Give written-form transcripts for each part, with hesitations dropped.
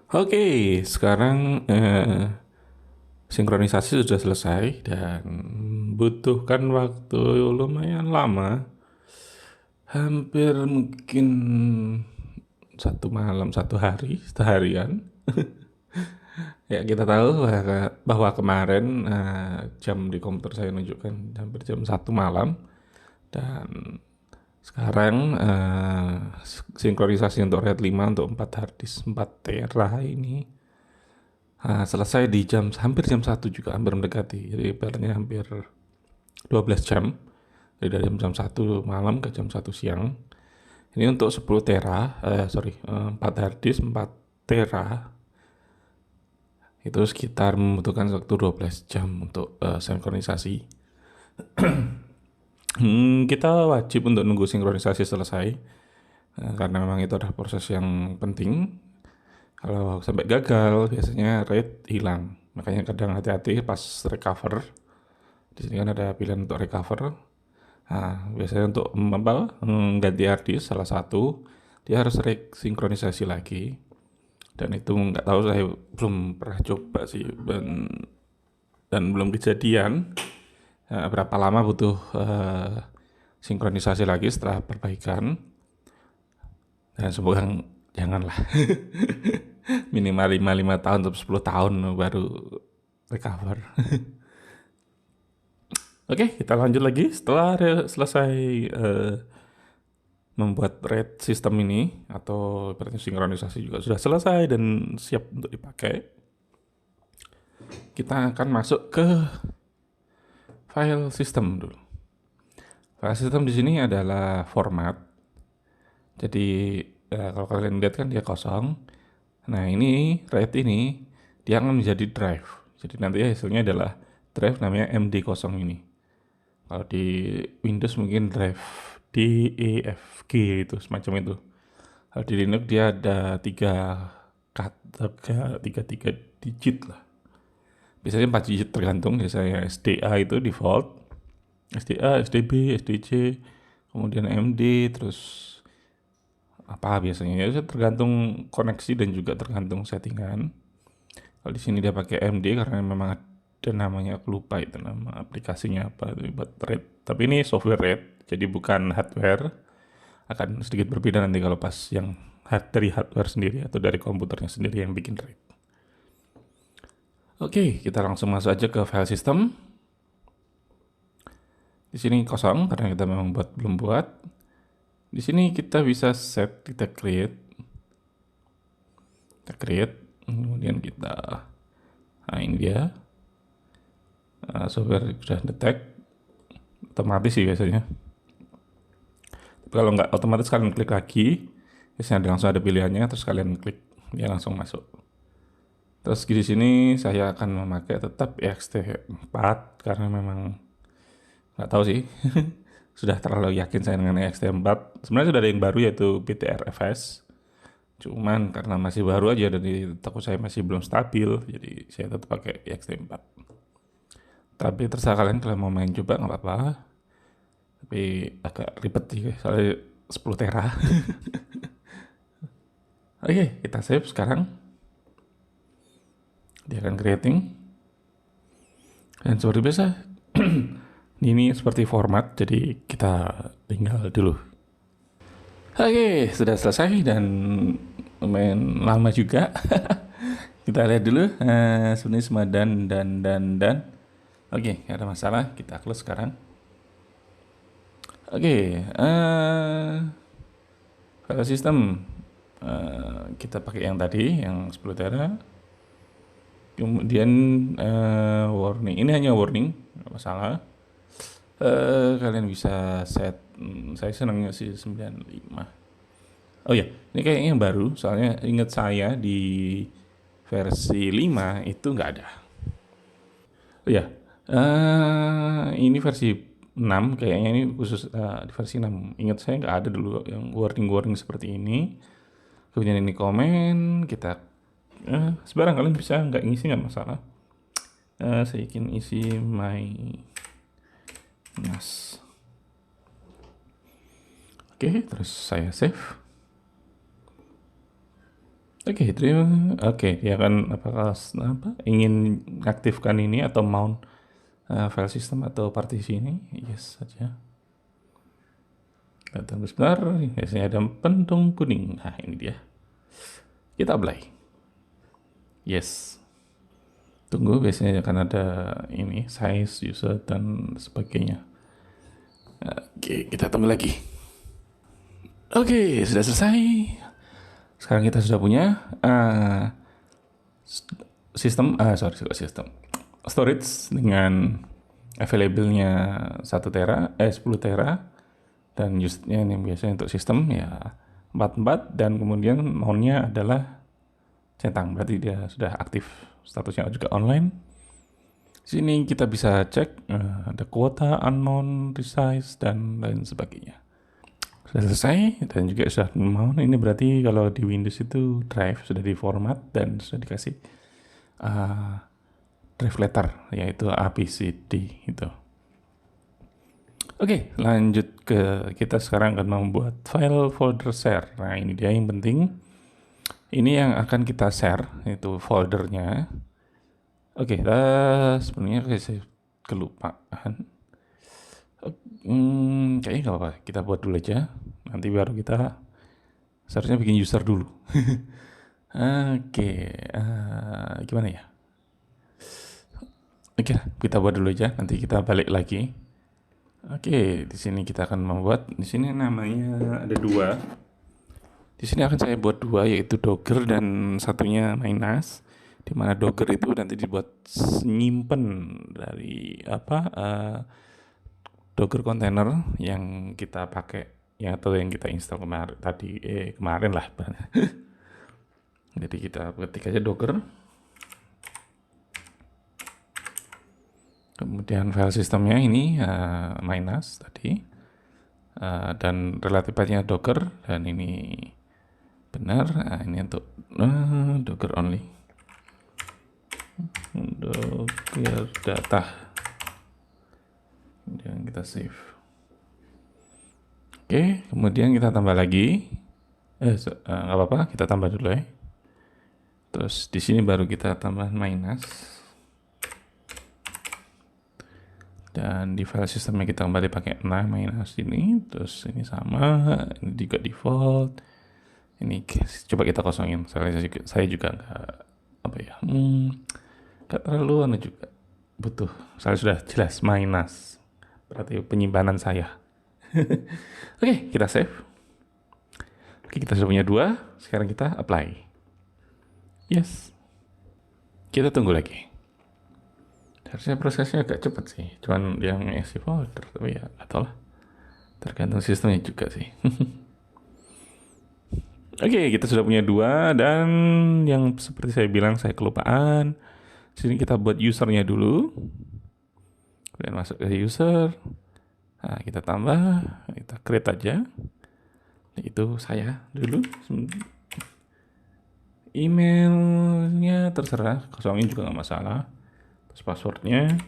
Oke, sekarang sinkronisasi sudah selesai dan butuhkan waktu lumayan lama, hampir mungkin satu malam, satu hari, seharian. Ya kita tahu bahwa kemarin jam di komputer saya menunjukkan hampir jam 1 malam dan sekarang sinkronisasi untuk RAID 5 untuk 4 harddisk 4 tera ini selesai di hampir jam 1 juga, hampir mendekati. Jadi ibaratnya hampir 12 jam. Jadi dari jam 1 malam ke jam 1 siang. Ini untuk 10 tera, 4 harddisk 4 tera. Itu sekitar membutuhkan waktu 12 jam untuk sinkronisasi. Kita wajib untuk nunggu sinkronisasi selesai. Karena memang itu adalah proses yang penting. Kalau sampai gagal, biasanya RAID hilang. Makanya kadang hati-hati pas recover. Di sini kan ada pilihan untuk recover. Nah, biasanya untuk ganti hard disk salah satu, dia harus sinkronisasi lagi. Dan itu nggak tahu, saya belum pernah coba sih, dan belum kejadian. Berapa lama butuh sinkronisasi lagi setelah perbaikan. Dan semoga janganlah minimal 5 tahun atau 10 tahun baru recover. Oke, kita lanjut lagi setelah selesai membuat RAID sistem ini, atau berarti sinkronisasi juga sudah selesai dan siap untuk dipakai. Kita akan masuk ke file system dulu. File system di sini adalah format. Jadi kalau kalian lihat kan dia kosong. Nah ini RAID ini dia akan menjadi drive. Jadi nanti hasilnya adalah drive namanya MD0 ini. Kalau di Windows mungkin drive DEFG itu semacam itu. Kalau di Linux dia ada tiga digit lah. Biasanya 4 digit tergantung. Biasanya SDA itu default, SDA, SDB, SDC, kemudian MD, terus apa biasanya ya tergantung koneksi dan juga tergantung settingan. Kalau di sini dia pakai MD karena memang ada namanya, aku lupa itu nama aplikasinya apa itu buat RAID. Tapi ini software RAID, jadi bukan hardware. Akan sedikit berbeda nanti kalau pas yang dari hardware sendiri atau dari komputernya sendiri yang bikin RAID. Oke, kita langsung masuk aja ke file system. Di sini kosong karena kita memang belum buat. Di sini kita bisa set, kita create, kemudian nah ini dia, software sudah detect, otomatis sih biasanya. Tapi kalau nggak otomatis kalian klik lagi, biasanya langsung ada pilihannya, terus kalian klik, dia langsung masuk. Terus di sini saya akan memakai tetap ext4 karena memang nggak tahu sih, sudah terlalu yakin saya dengan ext4. Sebenarnya sudah ada yang baru yaitu BTRFS. Cuman karena masih baru aja dan di toko saya masih belum stabil, jadi saya tetap pakai ext4. Tapi terserah kalian, kalau mau main coba nggak apa-apa. Tapi agak ribet sih, soalnya 10 tera. Oke, kita save sekarang. Dia akan creating. Dan seperti biasa, ini seperti format, jadi kita tinggal dulu. Oke, sudah selesai dan lumayan lama juga. Kita lihat dulu, sebenarnya semua dan. Oke, nggak ada masalah, kita close sekarang. Oke, file system kita pakai yang tadi, yang 10 tera. Kemudian warning, ini hanya warning, nggak masalah. Kalian bisa set, saya senangnya sih 95. Oh ya, ini kayaknya yang baru, soalnya ingat saya di versi 5 itu nggak ada. Oh ya, ini versi 6 kayaknya, ini khusus di versi 6. Ingat saya nggak ada dulu yang warning-warning seperti ini. Kemudian ini komen, kita sebarang kalian bisa nggak ngisi, nggak masalah. Saya ingin isi my NAS. Oke, terus saya save. Oke, dia akan ingin aktifkan ini atau mount file system atau partisi ini. Yes saja. Kita tunggu sebentar. Biasanya ada pentung kuning. Nah, ini dia. Kita apply. Yes. Tunggu, biasanya akan ada ini size, user dan sebagainya. Oke, kita tunggu lagi. Oke, sudah selesai. Sekarang kita sudah punya storage dengan available-nya 1 tera, 10 tera, dan use-nya yang biasanya untuk sistem ya 44, dan kemudian mount-nya adalah centang, berarti dia sudah aktif, statusnya juga online. Sini kita bisa cek ada kuota, unknown, resize, dan lain sebagainya. Sudah selesai, dan juga sudah mount. Ini berarti kalau di Windows itu drive sudah diformat dan sudah dikasih drive letter, yaitu ABCD itu. Oke, lanjut ke kita sekarang akan membuat file folder share. Nah, ini dia yang penting. Ini yang akan kita share, itu foldernya. Oke, sebenarnya saya kelupaan. Kayaknya nggak apa-apa, kita buat dulu aja. Nanti baru kita seharusnya bikin user dulu. Oke, gimana ya? Oke, kita buat dulu aja. Nanti kita balik lagi. Oke, di sini kita akan membuat. Di sini namanya ada 2. Di sini akan saya buat 2, yaitu Docker dan satunya Minus. Di mana Docker itu nanti dibuat nyimpen dari Docker container yang kita pakai ya, atau yang kita install kemarin lah. Jadi kita ketik aja Docker. Kemudian file sistemnya ini Minus tadi, dan relatif pathnya Docker, dan ini benar. Ini untuk Docker only, Docker data, dan kita save. Oke, kemudian kita tambah lagi. Nggak apa-apa, kita tambah dulu ya. Terus di sini baru kita tambah minus. Dan di file sistemnya kita kembali pakai minus ini. Terus ini sama, ini juga default. Ini coba kita kosongin. Saya juga nggak terlalu juga butuh. Saya sudah jelas minus. Berarti penyimpanan saya. Oke, kita save. Oke, kita sudah punya 2. Sekarang kita apply. Yes. Kita tunggu lagi. Harusnya prosesnya agak cepat sih. Cuman yang isi folder, tapi ya nggak tahu lah. Tergantung sistemnya juga sih. Oke, kita sudah punya 2, dan yang seperti saya bilang saya kelupaan. Sini kita buat usernya dulu. Kemudian masuk ke user. Nah, kita tambah, kita create aja. Itu saya dulu. Emailnya terserah, kosongin juga nggak masalah. Terus passwordnya.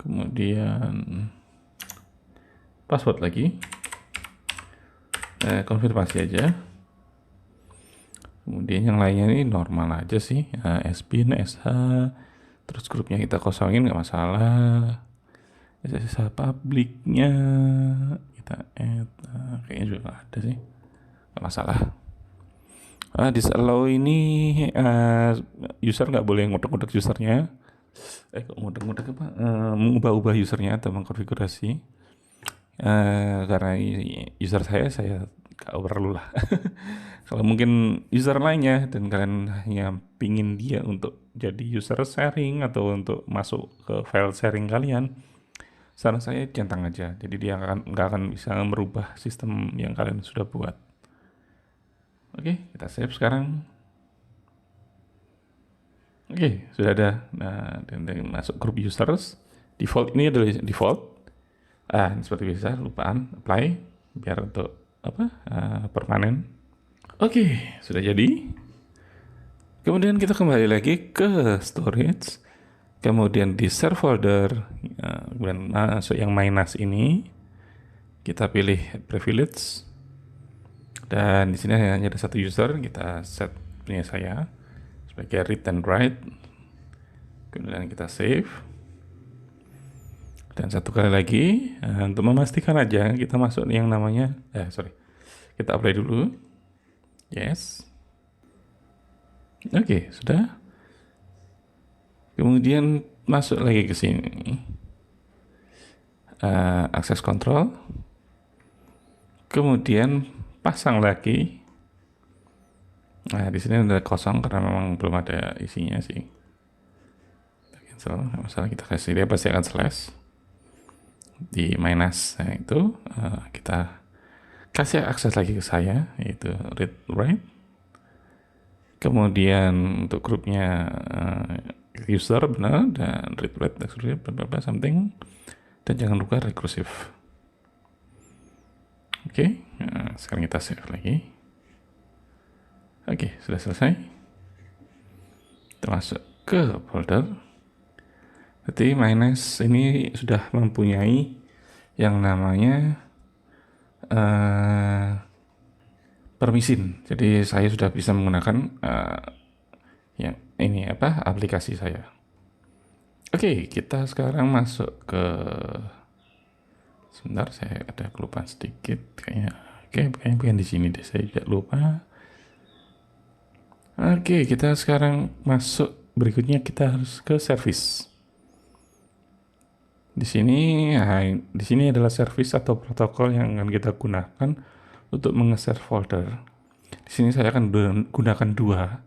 Kemudian password lagi. Konfirmasi aja. Kemudian yang lainnya ini normal aja sih. SBIN, SH. Terus grupnya kita kosongin nggak masalah. SSH publiknya kita add. Kayaknya juga nggak ada sih. Nggak masalah. Disallow ini user nggak boleh ngutek-ngutek usernya. Ngutek-ngutek apa? Mengubah-ubah usernya atau mengkonfigurasi. Karena user saya gak perlu lah. Kalau mungkin user lainnya dan kalian hanya pingin dia untuk jadi user sharing atau untuk masuk ke file sharing kalian, saran saya centang aja. Jadi dia nggak akan bisa merubah sistem yang kalian sudah buat. Oke, kita save sekarang. Oke, sudah ada. Nah, dan masuk grup users. Default ini adalah default. Ini seperti biasa, lupaan apply biar untuk permanen. Oke, sudah jadi. Kemudian kita kembali lagi ke storage. Kemudian di share folder, kemudian masuk yang minus ini. Kita pilih privilege. Dan di sini hanya ada satu user, kita set punya saya sebagai read dan write. Kemudian kita save. Dan satu kali lagi, untuk memastikan aja kita masuk yang namanya, kita apply dulu. Yes. Oke, sudah. Kemudian masuk lagi ke sini. Access control. Kemudian pasang lagi. Nah, di sini udah kosong karena memang belum ada isinya sih. Kita cancel, nggak masalah, kita kasih, dia pasti akan slash di minus. Nah, itu kita kasih akses lagi ke saya, yaitu read write. Kemudian untuk grupnya user benar, dan read write something, dan jangan lupa recursive. Oke, nah, sekarang kita save lagi. Oke, sudah selesai. Kita masuk ke folder. Berarti minus ini sudah mempunyai yang namanya permisin. Jadi saya sudah bisa menggunakan yang ini aplikasi saya. Oke, kita sekarang masuk ke, sebentar, saya ada kelupaan sedikit kayaknya. Oke, bukan di sini deh, saya tidak lupa. Oke, kita sekarang masuk, berikutnya kita harus ke service. Di sini adalah service atau protokol yang akan kita gunakan untuk menge-share folder. Di sini saya akan gunakan dua.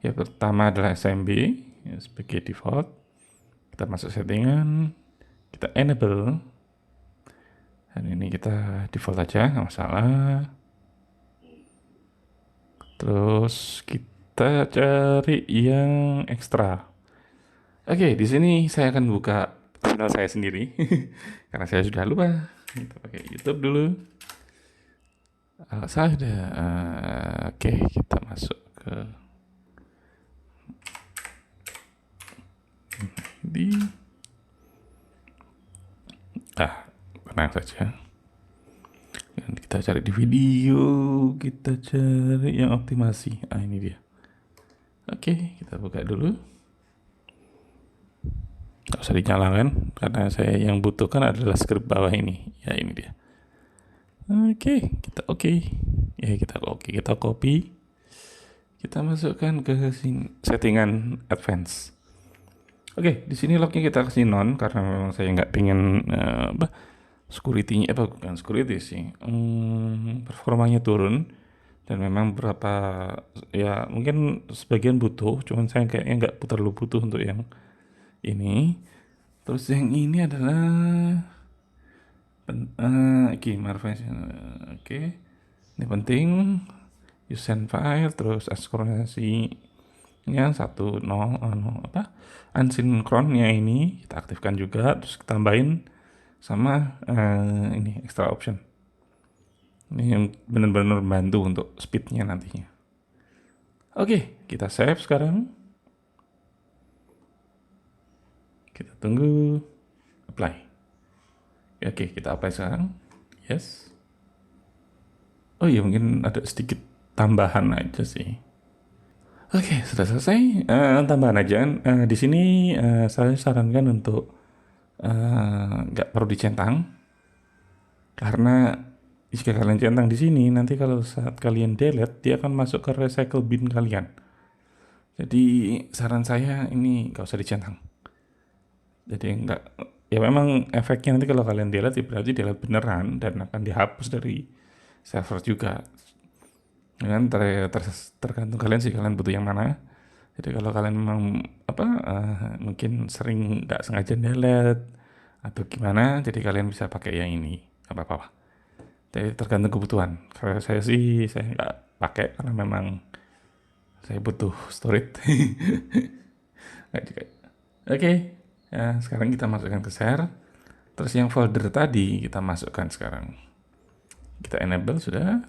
Yang pertama adalah SMB ya, sebagai default. Kita masuk settingan, kita enable, dan ini kita default aja, nggak masalah. Terus kita cari yang ekstra. Oke, di sini saya akan buka channel saya sendiri karena saya sudah lupa. Kita pakai YouTube dulu. Oke, kita masuk ke tenang saja. Dan kita cari di video, kita cari yang optimasi. Ini dia. Oke, kita buka dulu. Nggak usah dinyalakan karena saya yang butuhkan adalah script bawah ini. Ya, ini dia. Oke, kita kita copy. Kita masukkan ke settingan advance. Oke, di sini lognya kita kasih non karena memang saya nggak pengen security-nya, bukan security sih, performanya turun, dan memang ya mungkin sebagian butuh, cuman saya kayaknya nggak terlalu butuh untuk yang ini. Terus yang ini adalah oke, ini penting, you send file, terus asynchronasinya 1.0, unsynchronnya ini kita aktifkan juga, terus kita tambahin sama ini extra option. Ini yang benar-benar membantu untuk speednya nantinya. Oke, kita save sekarang. Kita tunggu apply. Oke, kita apply sekarang. Yes. Oh iya, mungkin ada sedikit tambahan aja sih. Oke, sudah selesai. Tambahan aja. Di sini saya sarankan untuk nggak perlu dicentang, karena jika kalian centang di sini, nanti kalau saat kalian delete, dia akan masuk ke recycle bin kalian. Jadi saran saya ini nggak usah dicentang. Jadi nggak, ya memang efeknya nanti kalau kalian delete, berarti delete beneran dan akan dihapus dari server juga. Dengan tergantung kalian sih, kalian butuh yang mana. Jadi kalau kalian memang mungkin sering nggak sengaja delete atau gimana, jadi kalian bisa pakai yang ini, apa-apa. Jadi tergantung kebutuhan. Kalau saya sih saya nggak pakai karena memang saya butuh storage. Oke, ya, sekarang kita masukkan ke share. Terus yang folder tadi kita masukkan sekarang. Kita enable sudah.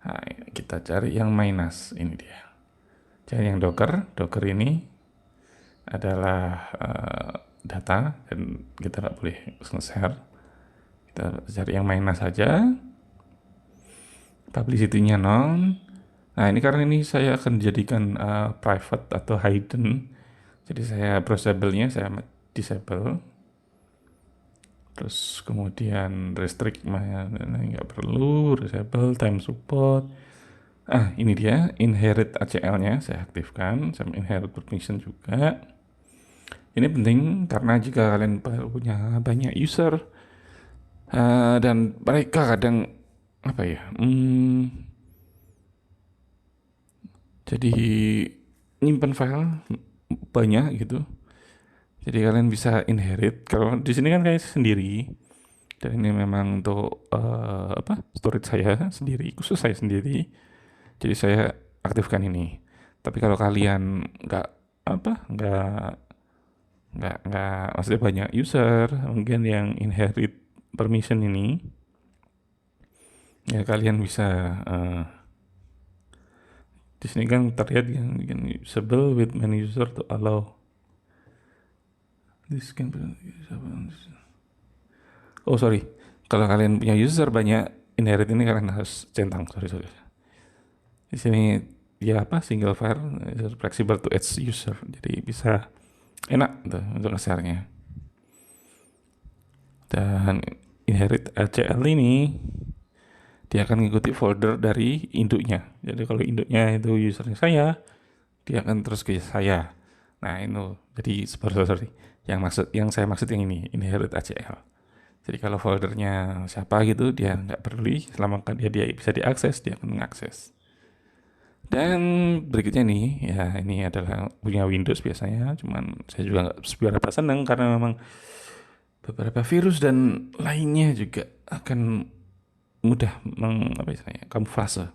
Nah, kita cari yang minus, ini dia. Cari yang docker. Docker ini adalah data dan kita nggak boleh share. Kita cari yang minus saja. publicity-nya none. Nah, ini karena ini saya akan jadikan private atau hidden. Jadi saya browsable-nya saya disable. Terus kemudian restrict nggak perlu, disable time support. Ini dia inherit ACL-nya saya aktifkan, sama inherit permission juga. Ini penting karena jika kalian punya banyak user dan mereka kadang apa ya, jadi nyimpan file banyak gitu. Jadi kalian bisa inherit. Kalau di sini kan kayak sendiri, dan ini memang untuk storage saya sendiri, khusus saya sendiri. Jadi saya aktifkan ini. Tapi kalau kalian nggak maksudnya banyak user, mungkin yang inherit permission ini, ya kalian bisa di sini kan terlihat yang usable with many user to allow this can be sorry, kalau kalian punya user banyak, inherit ini kalian harus centang, sorry. Di sini ya single file flexible to each user, jadi bisa enak tuh untuk nge-share-nya. Dan inherit ACL ini dia akan mengikuti folder dari induknya. Jadi kalau induknya itu usernya saya, dia akan terus ke saya. Nah itu, jadi sorry, yang saya maksud yang ini, inherit ACL. Jadi kalau foldernya siapa gitu, dia nggak peduli, selama dia bisa diakses, dia akan mengakses. Dan berikutnya nih, ya ini adalah punya Windows biasanya, cuman saya juga nggak seberapa senang karena memang beberapa virus dan lainnya juga akan mudah kamuflase.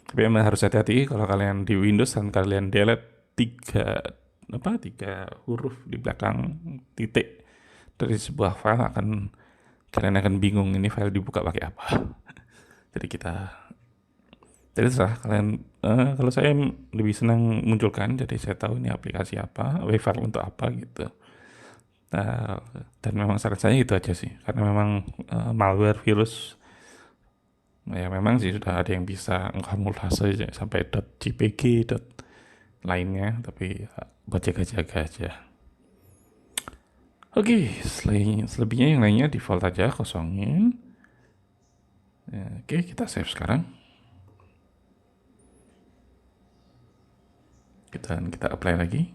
Tapi memang harus hati-hati kalau kalian di Windows dan kalian delete tiga huruf di belakang titik dari sebuah file, kalian akan bingung ini file dibuka pakai apa. Jadi terserah kalian. Kalau saya lebih senang munculkan, jadi saya tahu ini aplikasi apa, file untuk apa gitu. Dan memang saran saya itu aja sih, karena memang malware virus ya memang sih sudah ada yang bisa kamuflase sampai .jpg lainnya, tapi buat jaga-jaga aja. Oke, selebihnya yang lainnya default aja, kosongin. Oke, kita save sekarang. Kita apply lagi.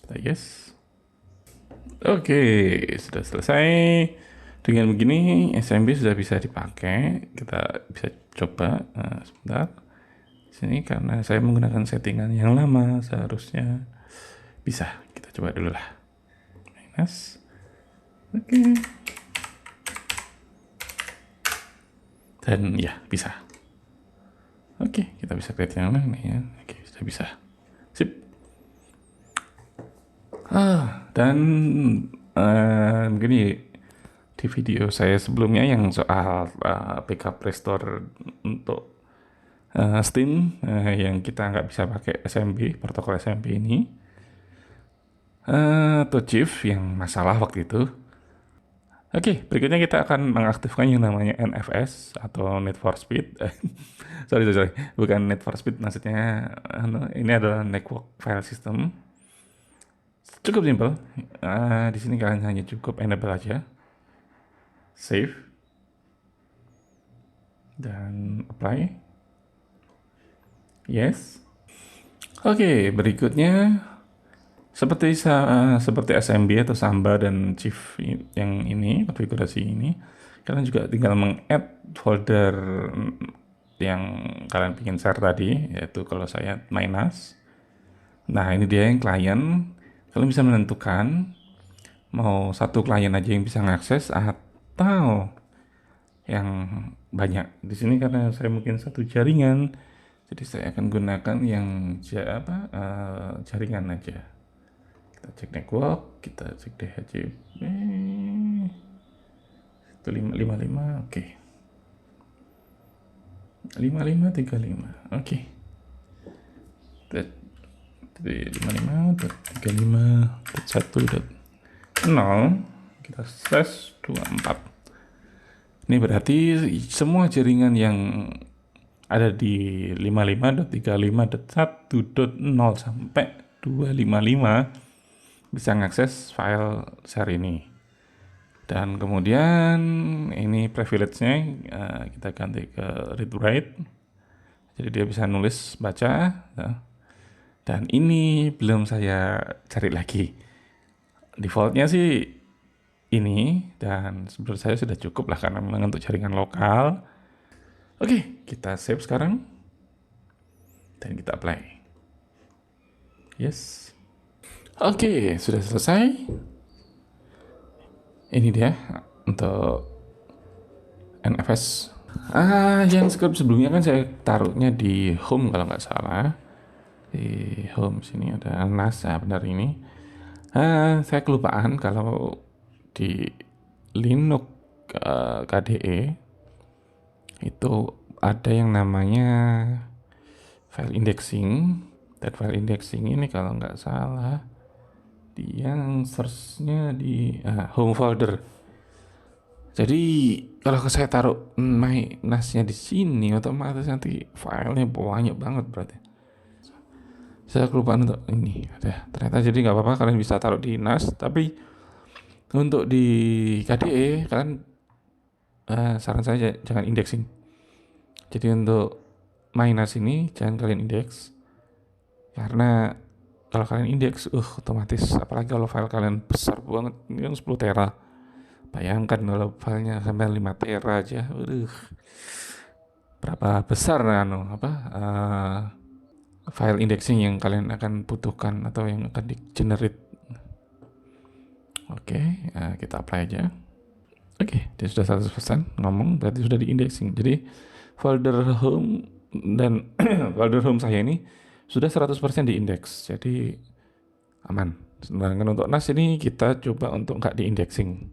Kita yes. Oke, sudah selesai. Dengan begini SMB sudah bisa dipakai. Kita bisa coba sebentar. Sini karena saya menggunakan settingan yang lama, seharusnya bisa. Kita coba dulu lah. Minus. Oke. Dan ya bisa. Oke, kita bisa create yang lain ya. Oke, sudah bisa. Sip. Dan begini, di video saya sebelumnya yang soal backup restore untuk Steam yang kita nggak bisa pakai SMB, protokol SMB ini, atau Chief yang masalah waktu itu. Oke, berikutnya kita akan mengaktifkan yang namanya NFS atau Need for Speed. sorry, bukan Need for Speed, maksudnya ini adalah Network File System. Cukup simpel. Di sini kalian hanya cukup enable aja, save, dan apply. Yes. Oke, berikutnya seperti SMB atau Samba dan Chief yang ini, konfigurasi ini, kalian juga tinggal meng-add folder yang kalian ingin share tadi, yaitu kalau saya minus. Nah, ini dia yang klien. Kalian bisa menentukan mau satu klien aja yang bisa mengakses atau yang banyak. Di sini karena saya mungkin satu jaringan, jadi saya akan gunakan yang jaringan aja. Kita cek network, kita cek DHCP. Itu 555, oke. 5535, oke. 55.35.1.0 kita /24. Ini berarti semua jaringan yang ada di 55.35.1.0 sampai 255 bisa mengakses file share ini. Dan kemudian ini privilege-nya kita ganti ke read write. Jadi dia bisa nulis, baca. Ya. Dan ini belum saya cari lagi. Defaultnya sih ini, dan menurut saya sudah cukup lah karena memang untuk jaringan lokal. Oke, kita save sekarang dan kita apply. Yes. Oke, sudah selesai. Ini dia untuk NFS. Yang script sebelumnya kan saya taruhnya di home kalau nggak salah. Di home sini ada NAS, benar ini. Saya kelupaan kalau di Linux KDE itu ada yang namanya file indexing. Dan file indexing ini kalau nggak salah dia search-nya di home folder. Jadi kalau saya taruh my NAS-nya di sini otomatis nanti filenya banyak banget berarti. Saya kelupaan untuk ini. Ternyata jadi nggak apa-apa, kalian bisa taruh di NAS, tapi untuk di KDE kalian saran saya jangan indexing. Jadi untuk my NAS ini jangan kalian indeks, karena kalau kalian indeks otomatis, apalagi kalau file kalian besar banget, ini kan 10 tera. Bayangkan kalau filenya sampai 5 tera aja, berapa besar file indexing yang kalian akan butuhkan atau yang akan di generate. Oke, kita apply aja. Oke, dia sudah 100% ngomong, berarti sudah di indexing. Jadi folder home dan folder home saya ini sudah 100% di index, jadi aman. Sedangkan untuk NAS ini kita coba untuk nggak di indexing.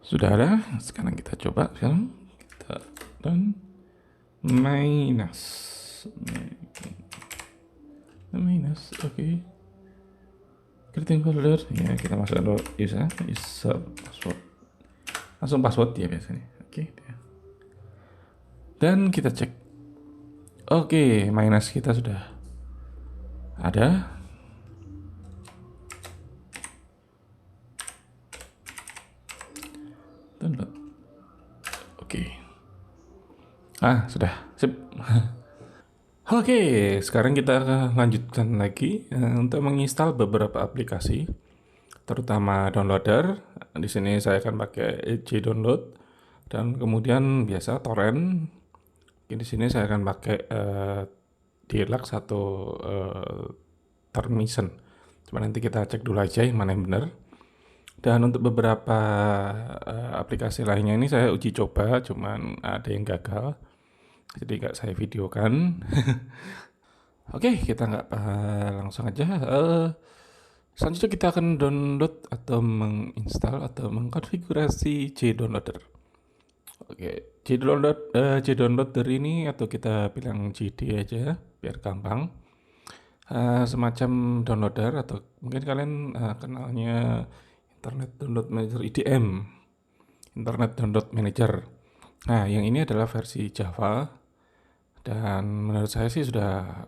Sudah ada, sekarang kita coba. Sekarang kita dan minus, oke. Creating folder, ya kita masukkan dulu user password. Langsung password ya biasanya. Oke. Dan kita cek. Oke, minus kita sudah ada. Download. Oke. Sudah. Sip. Oke, sekarang kita lanjutkan lagi untuk menginstal beberapa aplikasi, terutama downloader. Di sini saya akan pakai JDownload dan kemudian biasa torrent. Di sini saya akan pakai Deluxe atau Termission. Cuma nanti kita cek dulu aja yang mana yang benar. Dan untuk beberapa aplikasi lainnya ini saya uji coba, cuman ada yang gagal, jadi nggak saya videokan. Oke, kita nggak langsung aja. Selanjutnya kita akan download atau menginstal atau mengkonfigurasi JDownloader. Oke, JDownloader ini atau kita bilang JD aja biar gampang. Semacam downloader atau mungkin kalian kenalnya Internet Download Manager IDM, Internet Download Manager. Nah, yang ini adalah versi Java dan menurut saya sih sudah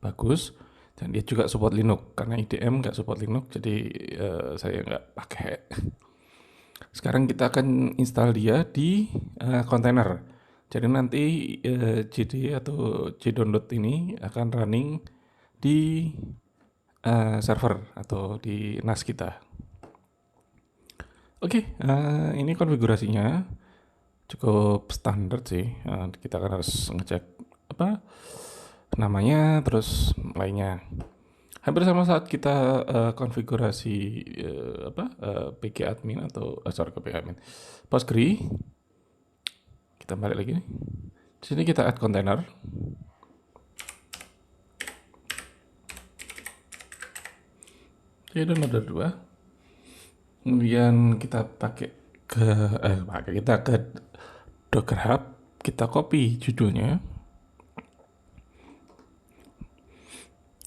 bagus, dan dia juga support Linux karena IDM nggak support Linux, jadi saya nggak pakai. Sekarang kita akan install dia di kontainer. Jadi nanti JD atau JDownload ini akan running di server atau di NAS kita. Oke, ini konfigurasinya cukup standar sih. Kita akan harus ngecek apa namanya, terus lainnya. Hampir sama saat kita konfigurasi PG admin atau PG admin Postgre. Kita balik lagi nih. Di sini kita add container. Jadi ada 2. Kemudian kita kita ke Docker Hub, kita copy judulnya.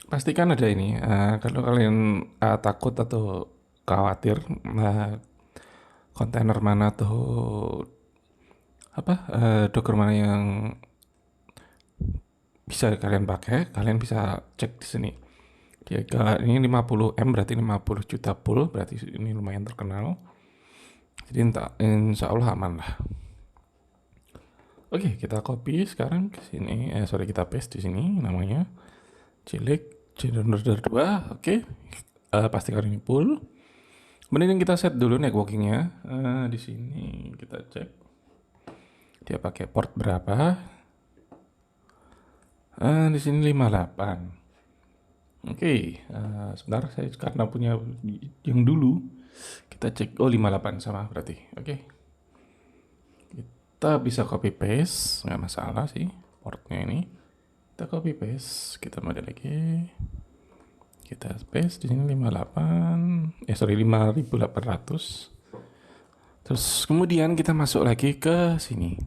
Pastikan ada ini. Kalau kalian takut atau khawatir kontainer mana atau Docker mana yang bisa kalian pakai, kalian bisa cek di sini. Ini 50M berarti 50 juta pool, berarti ini lumayan terkenal. Jadi insya Allah aman lah. Oke, kita copy sekarang ke sini. Kita paste di sini namanya cilik JDownloader 2. Oke. Pastikan ini full. Kemudian kita set dulu networkingnya. Di sini kita cek dia pakai port berapa. Di sini 58. Oke, sebentar saya karena punya yang dulu. Kita cek 58 sama berarti. Oke. Kita bisa copy paste, nggak masalah sih portnya ini. Kita copy paste, kita model lagi. Kita paste di sini 5800. Terus kemudian kita masuk lagi ke sini.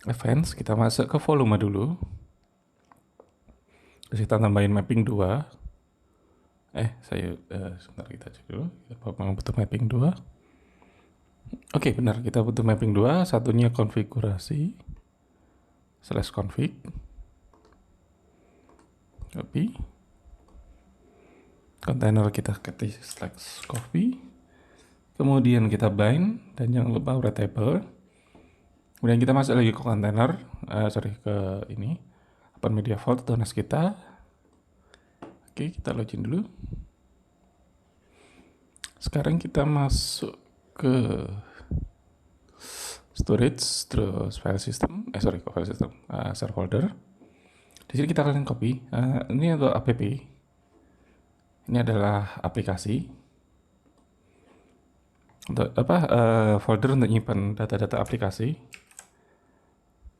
Advance, kita masuk ke volume dulu. Terus kita tambahin mapping 2. Sebentar kita cek dulu. Kita mau butuh mapping 2. Oke, benar. Kita butuh mapping 2. Satunya konfigurasi. /config. Copy. Container kita ketik /copy. Kemudian kita bind. Dan jangan lupa writable. Kemudian kita masuk lagi ke container. Ke ini. Open media vault atau NAS kita. Oke, kita login dulu. Sekarang kita masuk ke storage, terus file system, share folder. Di sini kita akan copy. Ini untuk app. Ini adalah aplikasi. Untuk folder untuk nyimpan data-data aplikasi.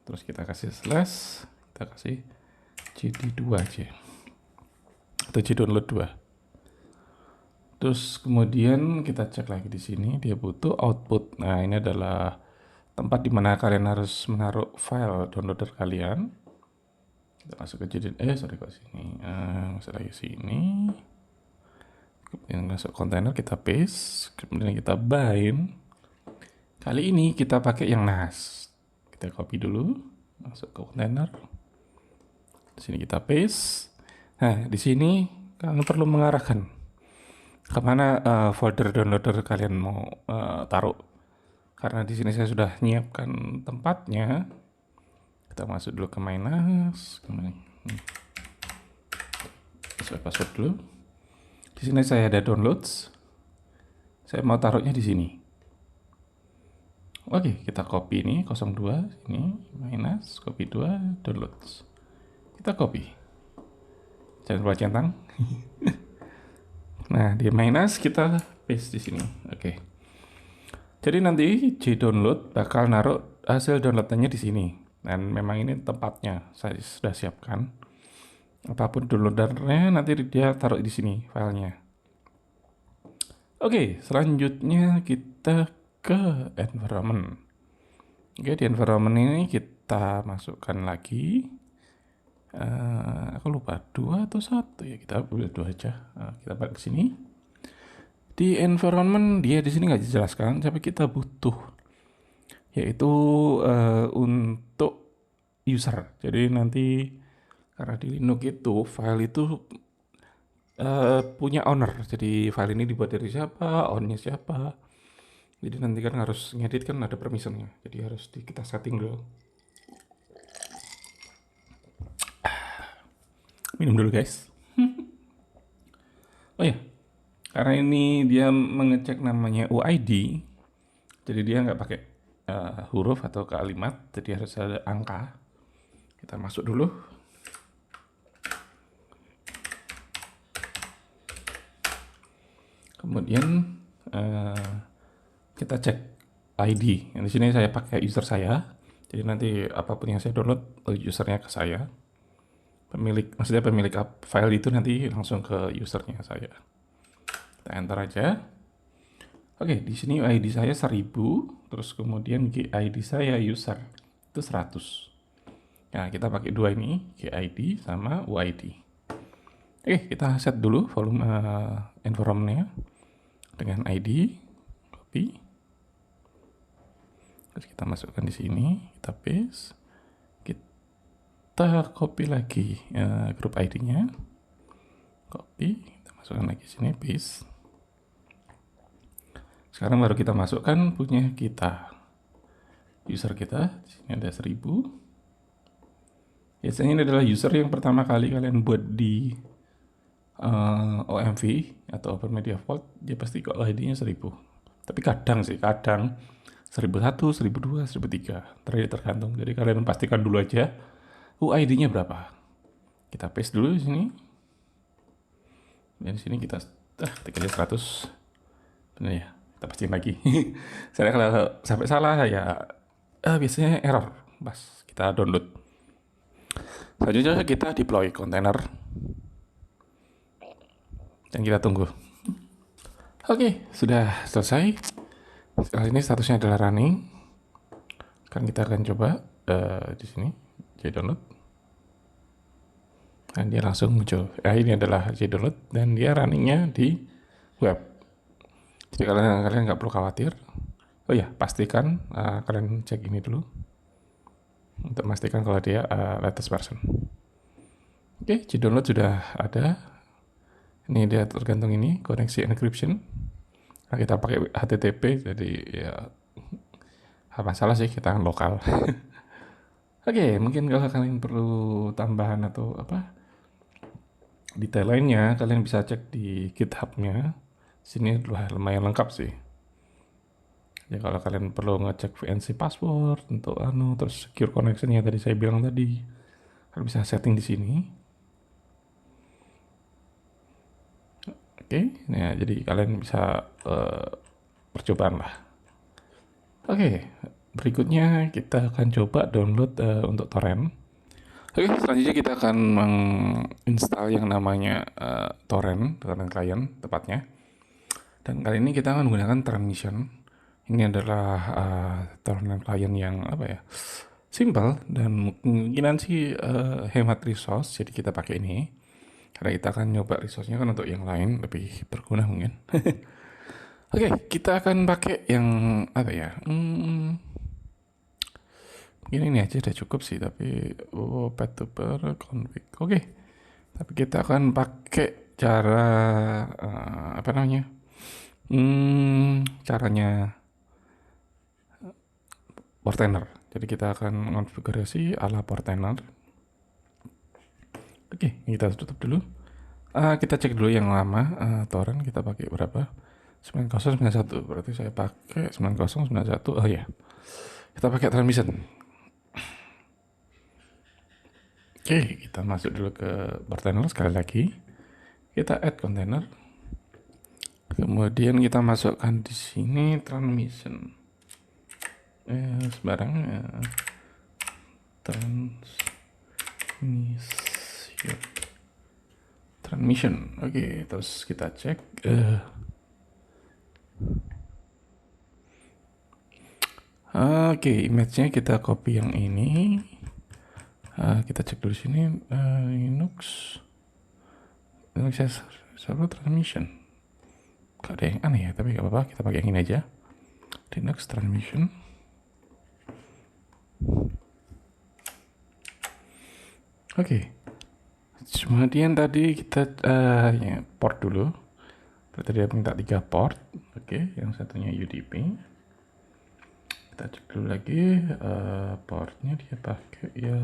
Terus kita kasih slash, kita kasih jd2 aja. Atau jdownload 2. Terus kemudian kita cek lagi di sini, dia butuh output. Nah, ini adalah tempat di mana kalian harus menaruh file downloader kalian. Kita masuk ke sini. Masuk lagi sini. Kemudian masuk kontainer, kita paste. Kemudian kita bind. Kali ini kita pakai yang NAS. Kita copy dulu, masuk ke kontainer. Di sini kita paste. Nah, di sini kalian perlu mengarahkan kemana folder downloader kalian mau taruh. Karena di sini saya sudah menyiapkan tempatnya. Kita masuk dulu ke NAS. Saya password dulu. Di sini saya ada downloads. Saya mau taruhnya di sini. Oke, kita copy ini 02 ini minus copy 2 downloads. Kita copy. Jangan lupa centang. Nah, di minus kita paste di sini. Oke. Jadi nanti JDownload bakal naruh hasil downloadannya di sini. Dan memang ini tempatnya saya sudah siapkan. Apapun downloadernya nanti dia taruh di sini filenya. Oke, selanjutnya kita ke environment. Oke, di environment ini kita masukkan lagi. Aku lupa 2 atau 1 ya, kita boleh 2 aja. Kita balik ke sini. Di environment dia di sini nggak dijelaskan, tapi kita butuh yaitu untuk user. Jadi nanti karena di Linux itu file itu punya owner. Jadi file ini dibuat dari siapa, ownernya siapa. Jadi nanti kan harus ngedit kan ada permissionnya. Jadi harus kita setting dulu. Minum dulu guys. Oh ya, karena ini dia mengecek namanya UID. Jadi dia nggak pakai huruf atau kalimat. Jadi harus ada angka. Kita masuk dulu. Kemudian kita cek ID. Yang di sini saya pakai user saya. Jadi nanti apapun yang saya download, usernya ke saya. Maksudnya pemilik file itu nanti langsung ke usernya saya. Kita enter aja. Oke, di sini ID saya 1000, terus kemudian GID saya user itu 100. Nah, kita pakai dua ini, GID sama UID. Oke, kita set dulu volume environment-nya dengan ID, copy. Terus kita masukkan di sini, kita paste, kita copy lagi grup ID-nya, copy, kita masukkan lagi sini, paste. Sekarang baru kita masukkan punya kita, user kita. Di sini ada 1000. Biasanya ini adalah user yang pertama kali kalian buat di OMV atau Open Media Vault, dia pasti kok ID-nya 1000. Tapi kadang 1001, 1002, 1003, tergantung. Jadi kalian pastikan dulu aja UID-nya berapa. Kita paste dulu di sini. Dan di sini kita ketik aja 100. Benar ya? Kita pastiin lagi. Saya kalau sampai salah ya biasanya error pas kita download. Selanjutnya kita deploy kontainer dan kita tunggu. Oke, sudah selesai. Kali ini statusnya adalah running. Sekarang kita akan coba di sini download. Dan dia langsung muncul. Ini adalah download dan dia runningnya di web. Jadi kalian nggak perlu khawatir. Oh ya, pastikan kalian cek ini dulu untuk memastikan kalau dia latest version. Oke, download sudah ada. Ini dia tergantung ini koneksi encryption. Nah, kita pakai HTTP, jadi ya masalah sih kita lokal. Oke, mungkin kalau kalian perlu tambahan atau detail lainnya, kalian bisa cek di GitHub-nya. Sini lumayan lengkap sih. Ya kalau kalian perlu ngecek VNC password untuk terus secure connection yang tadi saya bilang tadi, kalian bisa setting di sini. Oke, nah jadi kalian bisa percobaan lah. Oke, berikutnya kita akan coba download untuk torrent. Oke, selanjutnya kita akan menginstal yang namanya torrent client tepatnya. Dan kali ini kita akan menggunakan Transmission. Ini adalah torrent client yang simple dan kemungkinan sih hemat resource. Jadi kita pakai ini. Karena kita akan nyoba resource-nya kan untuk yang lain lebih berguna mungkin. Oke, kita akan pakai yang mungkin ini aja udah cukup sih, tapi path-to-path config. Oke. Tapi kita akan pakai cara caranya Portainer. Jadi kita akan konfigurasi ala Portainer. Oke, kita tutup dulu. Kita cek dulu yang lama torrent kita pakai berapa? 9091. Berarti saya pakai 9091. Oh ya. Kita pakai Transmission. Oke, kita masuk dulu ke Portainer sekali lagi. Kita add container. Kemudian kita masukkan di sini Transmission. Transmission. Oke, terus kita cek. Oke, image-nya kita copy yang ini. Kita cek dulu sini Linux server transmission. Gak ada yang aneh ya, tapi gak apa-apa, kita pakai yang ini aja. Linux transmission. Oke. Kemudian tadi kita port dulu. Berarti dia minta 3 port. Oke, yang satunya UDP. Kita cek dulu lagi portnya dia pakai ya.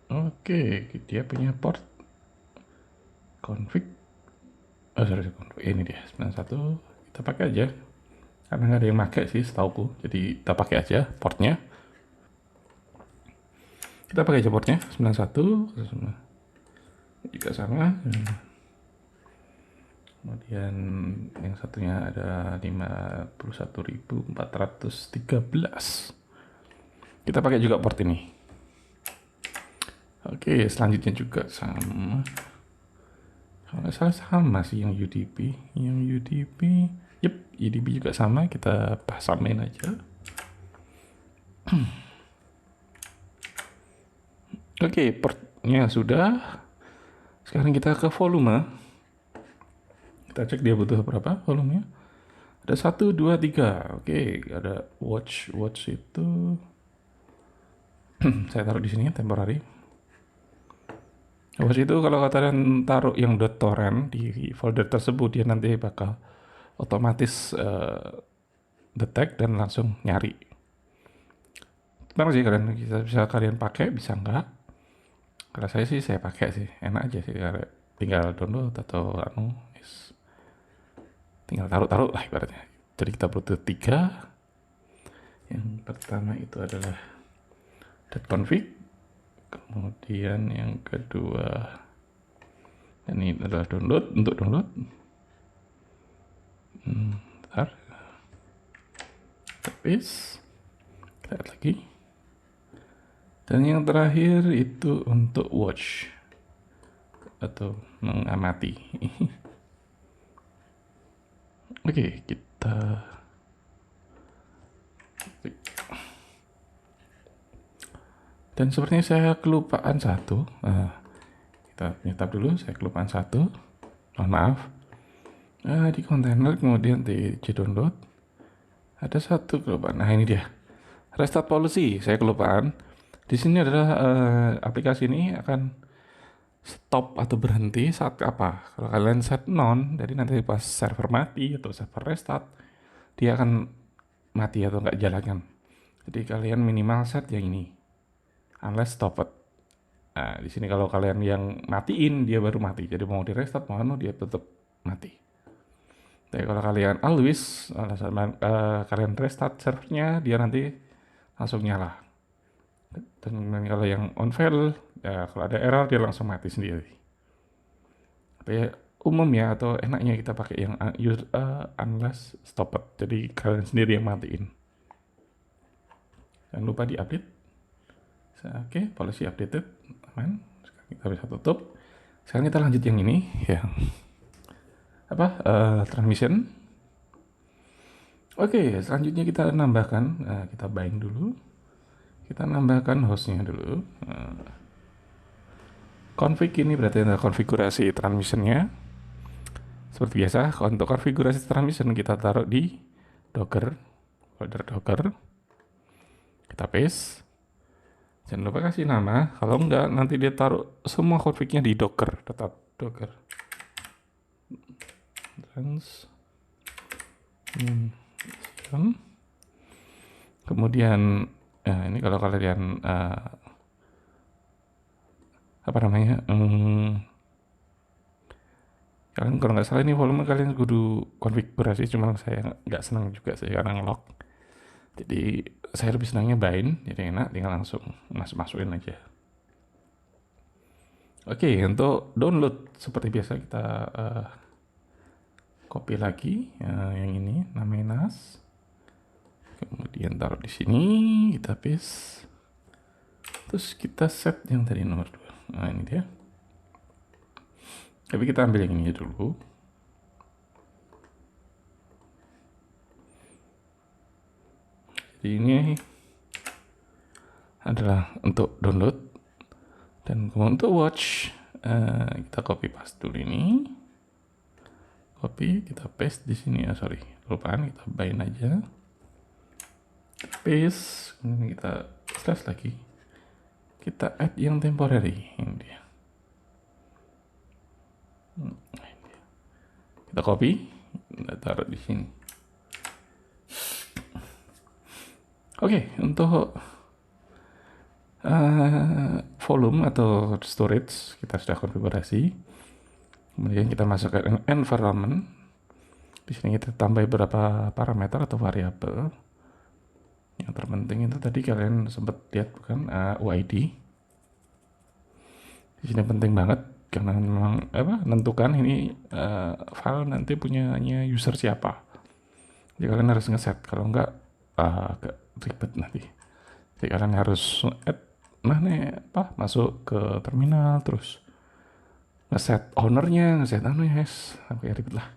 Oke, dia punya port config. Config ini dia 91. Kita pakai aja. Karena nggak ada yang pakai sih setauku, jadi kita pakai aja portnya. Kita pakai aja portnya 91 juga sama. Kemudian yang satunya ada 51.413. Kita pakai juga port ini. Oke, selanjutnya juga sama. Kalau nggak salah sama sih yang UDP. Yang UDP, UDP juga sama. Kita samain aja. Oke, portnya sudah. Sekarang kita ke volume. Kita cek dia butuh berapa volumenya. Ada 1, 2, 3. Oke, ada watch itu saya taruh di sini temporary. Watch itu kalau kalian taruh yang .torrent di folder tersebut, dia nanti bakal otomatis detect dan langsung nyari. Tenang sih, kalian bisa kalian pakai, bisa enggak. Kalau saya sih saya pakai sih, enak aja sih, tinggal download atau tinggal taruh lah ibaratnya. Jadi kita butuh 3. Yang pertama itu adalah .config, kemudian yang kedua ini adalah download, untuk download. Bentar, paste, lihat lagi. Dan yang terakhir itu untuk watch atau mengamati. Oke, kita dan sepertinya saya kelupaan satu. Kita nyetap dulu, saya kelupaan satu. Mohon maaf. Di kontainer kemudian di download ada satu kelupaan. Nah ini dia. Restart policy, saya kelupaan. Di sini adalah aplikasi ini akan stop atau berhenti saat apa? Kalau kalian set non, jadi nanti pas server mati atau server restart, dia akan mati atau nggak jalankan. Jadi kalian minimal set yang ini, unless stopped. Nah di sini kalau kalian yang matiin, dia baru mati. Jadi mau di restart mau dia tetap mati. Tapi kalau kalian always, kalian restart servernya, dia nanti langsung nyala. Dan kalau yang on fail, ya kalau ada error dia langsung mati sendiri. Tapi umum ya, atau enaknya kita pakai yang unless stopped. Jadi kalian sendiri yang matiin. Jangan lupa di-update. Oke, policy updated. Aman. Sekarang kita bisa tutup. Sekarang kita lanjut yang ini, yang transmission. Oke, selanjutnya kita nambahkan, kita bind dulu. Kita nambahkan hostnya dulu. Config ini berarti ada konfigurasi transmissionnya. Seperti biasa, untuk konfigurasi transmission kita taruh di Docker, folder Docker. Kita paste. Jangan lupa kasih nama. Kalau enggak, nanti dia taruh semua config-nya di Docker. Tetap Docker. Kemudian ini kalau kalian kalian kalau nggak salah ini volume kalian kudu konfigurasi, cuma saya nggak senang juga sih karena ngelok. Jadi saya lebih senangnya bind, jadi enak tinggal langsung masukin aja. Oke, untuk download seperti biasa kita copy lagi yang ini namanya NAS. Kemudian taruh di sini, kita paste. Terus kita set yang tadi nomor 2. Nah, ini dia. Tapi kita ambil yang ini dulu. Jadi ini adalah untuk download. Dan kemudian untuk watch, kita copy paste dulu ini. Copy, kita paste di sini. Sorry, kelupaan, kita bind aja. Paste, kemudian kita slash lagi. Kita add yang temporary, ini dia. Kita copy, kita taruh di sini. Oke, untuk volume atau storage kita sudah konfigurasi. Kemudian kita masukkan environment. Di sini kita tambah beberapa parameter atau variabel. Yang terpenting itu tadi kalian sempat lihat bukan, UID. Di sini penting banget karena memang menentukan ini file nanti punyanya user siapa. Jadi kalian harus ngeset, kalau enggak agak ribet nanti. Jadi kalian harus add masuk ke terminal, terus ngeset ownernya, ngeset sampai ribet lah.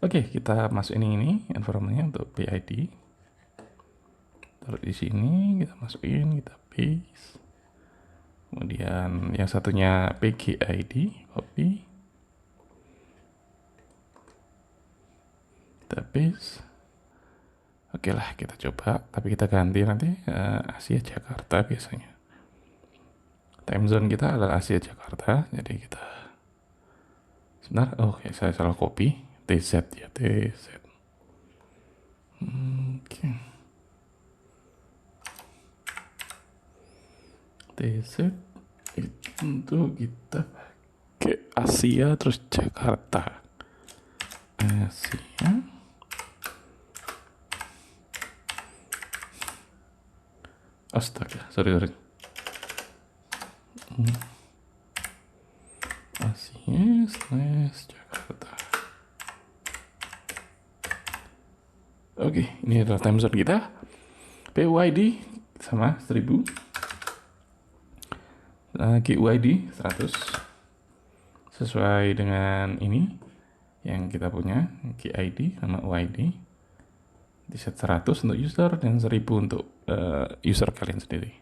Oke, kita masuk ini environmentnya untuk PID. Taruh di sini, kita masukin, kita paste. Kemudian yang satunya PGID, copy. database. Oke lah, kita coba, tapi kita ganti nanti Asia Jakarta biasanya. Time zone kita adalah Asia Jakarta, jadi kita sebentar. Oke, saya salah copy. TZ ya, TZ. Oke. TZ itu kita pakai Asia terus Jakarta. Asia. Astaga, sorry. Asia Jakarta. Oke, ini adalah time zone kita. PUID sama 1000. QUID 100. Sesuai dengan ini yang kita punya, QID sama UID. Di set 100 untuk user dan 1000 untuk user kalian sendiri.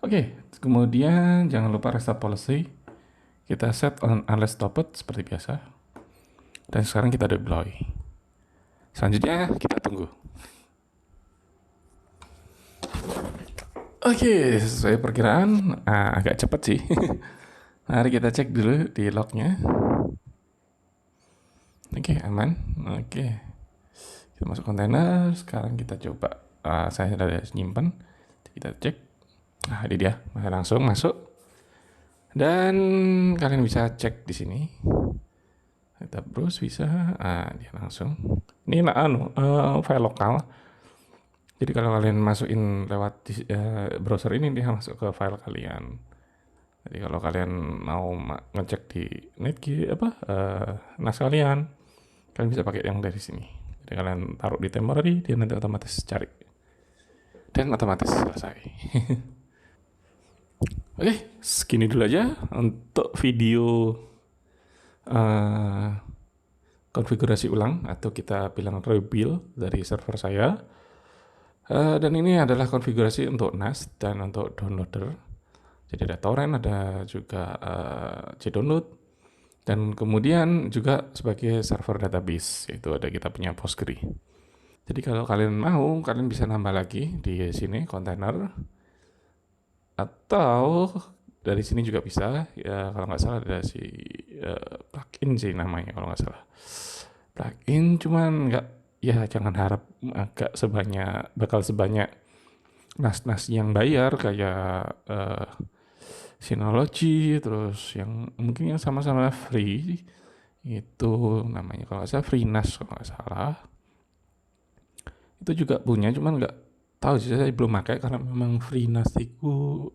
Oke, kemudian jangan lupa restart policy. Kita set on unless stopped seperti biasa. Dan sekarang kita deploy. Selanjutnya kita tunggu. Oke, sesuai perkiraan agak cepat sih. Mari kita cek dulu di lognya. Oke, aman. Oke, kita masuk kontainer. Sekarang kita coba. Saya sudah nyimpan. Kita cek. Nah, ini dia. Langsung masuk. Dan kalian bisa cek di sini. Kita browse bisa. Dia langsung. Ini file lokal. Jadi kalau kalian masukin lewat browser ini, dia masuk ke file kalian. Jadi kalau kalian mau ngecek di NAS kalian bisa pakai yang dari sini. Jadi kalian taruh di temporary, dia nanti otomatis cari dan otomatis selesai. Oke, segini dulu aja untuk video konfigurasi ulang atau kita bilang rebuild dari server saya. Dan ini adalah konfigurasi untuk NAS dan untuk downloader. Jadi ada torrent, ada juga cdownload, dan kemudian juga sebagai server database, yaitu ada kita punya Postgre. Jadi kalau kalian mau, kalian bisa nambah lagi di sini kontainer, atau dari sini juga bisa. Ya kalau nggak salah ada si plugin sih namanya kalau nggak salah. Plugin cuman nggak, ya jangan harap bakal sebanyak NAS yang bayar kayak Synology, terus yang mungkin yang sama-sama free itu namanya kalau nggak salah FreeNAS kalau nggak salah. Itu juga punya, cuman nggak tahu sih, saya belum pakai karena memang FreeNAS itu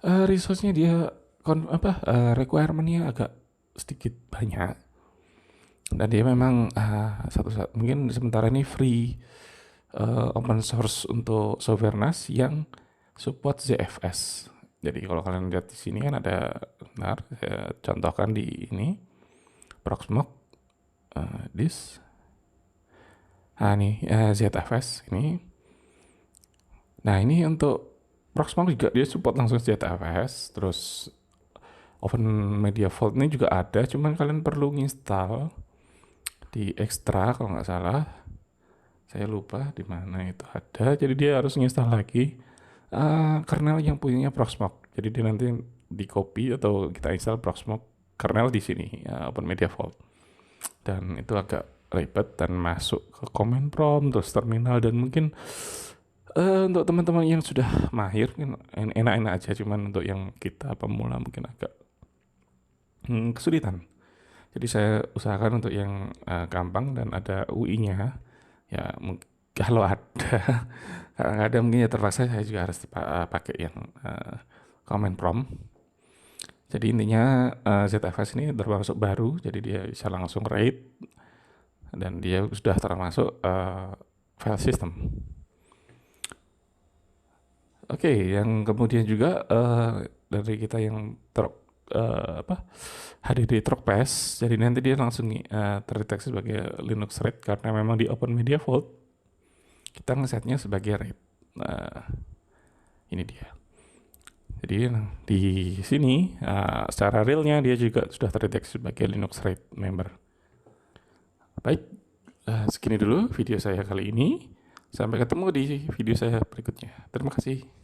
resource-nya dia requirement-nya agak sedikit banyak. Dan dia memang mungkin sementara ini free open source untuk software NAS yang support ZFS. Jadi kalau kalian lihat di sini kan ada, saya contohkan di ini Proxmox this. Ini ZFS ini. Nah ini untuk Proxmox juga dia support langsung ZFS. Terus Open Media Vault ini juga ada, cuman kalian perlu install di Extra kalau nggak salah. Saya lupa di mana itu ada. Jadi dia harus install lagi kernel yang punyanya Proxmox. Jadi dia nanti di copy atau kita install Proxmox kernel di sini, Open Media Vault. Dan itu agak ribet dan masuk ke command prompt terus terminal, dan mungkin untuk teman-teman yang sudah mahir mungkin enak-enak aja, cuman untuk yang kita pemula mungkin agak kesulitan. Jadi saya usahakan untuk yang gampang dan ada UI-nya. Ya kalau ada, kadang mungkin ya terpaksa saya juga harus pakai yang command prompt. Jadi intinya ZFS ini termasuk baru, jadi dia bisa langsung RAID dan dia sudah termasuk file system. Oke, yang kemudian juga dari kita yang HDD TrockPass, jadi nanti dia langsung terdeteksi sebagai Linux RAID karena memang di Open Media Vault kita ngesetnya sebagai RAID. Ini dia. Jadi di sini secara realnya dia juga sudah terdeteksi sebagai Linux RAID member. Baik, Segini dulu video saya kali ini. Sampai ketemu di video saya berikutnya. Terima kasih.